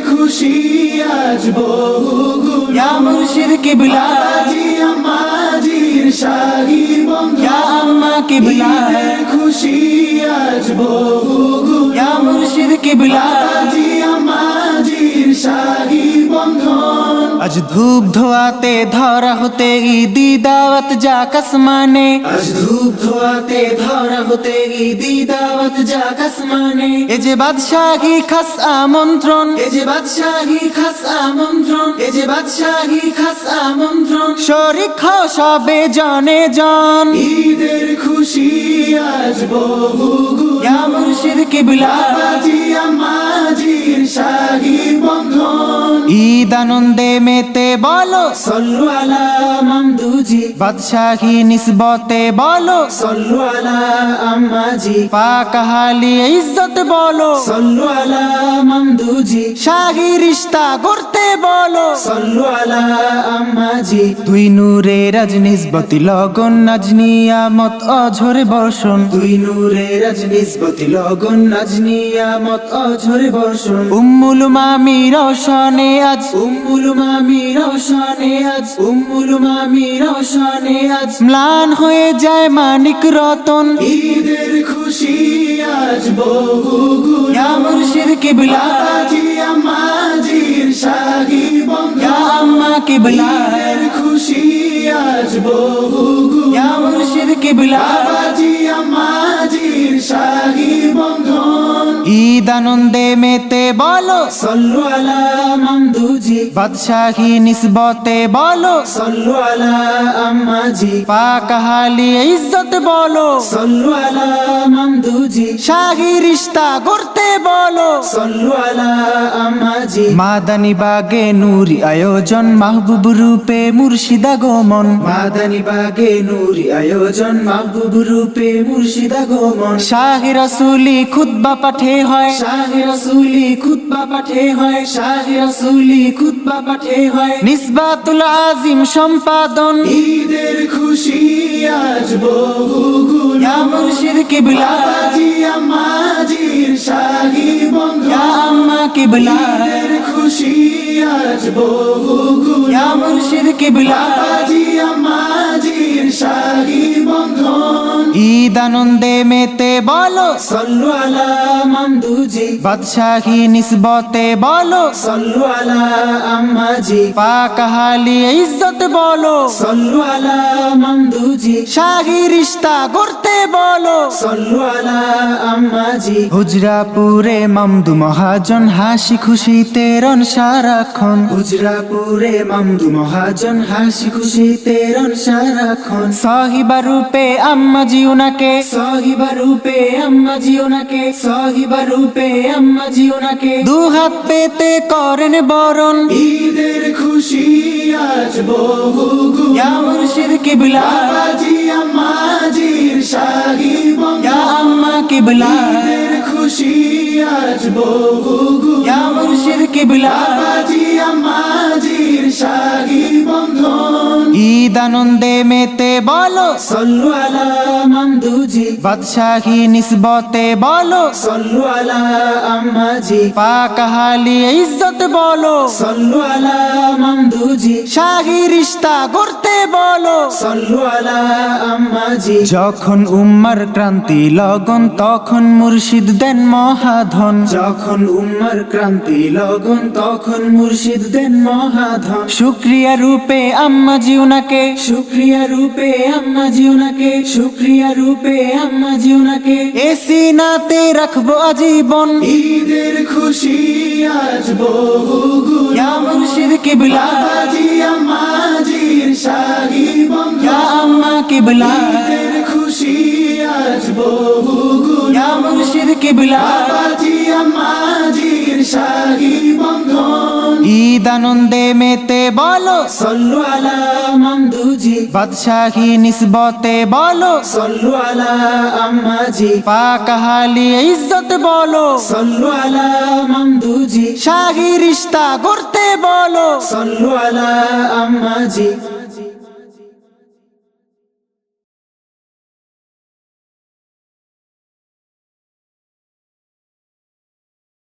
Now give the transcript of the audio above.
খুশি আজ বহুগুণ ইয়া মুর্শিদ কিবলা বাবাজি আম্মাজির শাহী বন্ধন ইয়া আম্মা কিবলা ঈদের খুশি আজ বহুগুণ ইয়া মুর্শিদ কিবলা বাবাজি আম্মাজির শাহী বন্ধন আজ ধূপ ধোয়াতে ধরা হতে ঈদি দাওয়াত যাক আসমানে আজ ধূপ ধোয়াতে ধরা হতে ঈদি দাওয়াত যাক আসমানে এ যে বাদশাহী খাস আমন্ত্রণ এ যে বাদশাহী খাস আমন্ত্রণ এ যে বাদশাহী খাস আমন্ত্রণ শরীক হও সবে জনে জন ঈদের খুশি আজ বহুগুণ ইয়া মুর্শিদ কিবলা বাবাজি আম্মাজির শাহী বন্ধন ঈদ আনন্দে মেতে বলো সল্লু আলা মামদুজি বাদশাহী নিসবতে বলো সল্লু আলা আম্মাজি পাক হালি ইজ্জত বলো সল্লু আলা মামদুজি শাহী রিশতা করতে বলো সল্লু আলা আম্মাজি দুই নূরে রাজ নিসবতি লগন নাজনিয়ামত অঝরে বর্ষণ দুই নূরে রজনীসবতি লগন নাজনিয়ামত অঝরে বর্ষণ উম্মুল মামি রওশনে আজ উম্মুল মামি রওশনে আজ উম্মুল মামি রওশনে আজ ম্লান হয়ে যায় মানিক রতন ঈদের খুশি আজ বহুগুণ ইয়া মুর্শিদ কিবলা বাবাজি আম্মাজির শাহী বন্ধন ইয়া আম্মা কিবলা ঈদের খুশি আজ বহুগুণ ইয়া মুর্শিদ কিবলা বাবাজি আম্মাজির শাহী বন্ধন ঈদ আনন্দে মেতে বলো সল্লু আলা মামদুজি বাদশাহী নিসবতে বলো সল্লু আলা আম্মাজি পাক হালি ইজ্জত বলো সল্লু আলা মামদুজি শাহী রিশতা করতে বলো সল্লু আলা আম্মাজি মাদানী বাগে নূরি আয়োজন মাহবুব রূপে মুর্শিদা গমন মাদানী বাগে নূরি আয়োজন মাহবুব রূপে মুর্শিদা গমন শাহী রাসূলি খুতবা পাঠে হয় শাহে রাসূলি খুতবা পাঠে হয় শাহে রাসূলি খুতবা পাঠে হয় নিসবাতুল আজিম সম্পাদন ঈদের খুশি আজ বহুগুণ ইয়া মুর্শিদ কিবলা বাবাজি আম্মাজির শাহী বন্ধন ইয়া আম্মা কিবলা ঈদের খুশি আজ বহুগুণ ইয়া মুর্শিদ কিবলা বাবাজি আম্মাজির শাহী বন্ধন ঈদ আনন্দে মেতে বলো সল্লু আলা মামদুজি বাদশাহী নিসবতে বলো সল্লু আলা আম্মাজি পাক হালি ইজ্জত বলো সল্লু আলা মামদুজি শাহী রিশতা করতে বলো সল্লু আলা আম্মাজি হুজরাপুরে মামদু মহাজন হাসি খুশিতে রন সারাক্ষণ হুজরাপুরে মামদু মহাজন হাসি খুশিতে রন সারাক্ষণ সাহিবা রূপে আম্মা জিউনাকে সাহিবা রূপে আম্মাজি ওনাকে সাহিবা রূপে আম্মাজি ওনাকে দু হাত পেতে করেন বরণ ঈদের খুশি আজ বহুগুণ ইয়া মুর্শিদ কিবলা বাবাজি আম্মাজির শাহী বন্ধন ইয়া আম্মা কিবলা ঈদের খুশি আজ বহুগুণ ইয়া মুর্শিদ কিবলা বাবাজি আম্মাজির শাহী বন্ধন ঈদ আনন্দে মেতে বলো সল্লু আলা মামদুজি বাদশাহী নিসবতে বলো সল্লু আলা আম্মাজি পাক হালি ইজ্জত বলো সল্লু আলা মামদুজি শাহী রিশতা করতে বলো সল্লু আলা আম্মাজি যখন উম্মার ক্রান্তি লগন তখন মুর্শিদ দেন মহাধন যখন উম্মার ক্রান্তি লগন তখন মুর্শিদ দেন মহাধন শুক্রিয়া রূপে আম্মা জিউনাকে শুক্রিয়া রূপে আম্মাজি ওনাকে শুক্রিয়া রূপে আম্মাজি ওনাকে এসিনাতে রাখবো আজীবন ঈদের খুশি আজ বহুগুণ ইয়া মুর্শিদ কিবলা বাবাজি আম্মাজির শাহী বন্ধন ইয়া আম্মা কিবলা ঈদের খুশি আজ বহুগুণ ইয়া মুর্শিদ কিবলা বাবাজি আম্মাজির শাহী বন্ধন ঈদ আনন্দে মেতে বলো সল্লু আলা মামদুজি বাদশাহী নিসবতে বলো সল্লু আলা আম্মাজি পাক হালি ইজ্জত বলো সল্লু আলা মামদুজি শাহী রিশতা করতে বলো সল্লু আলা আম্মাজি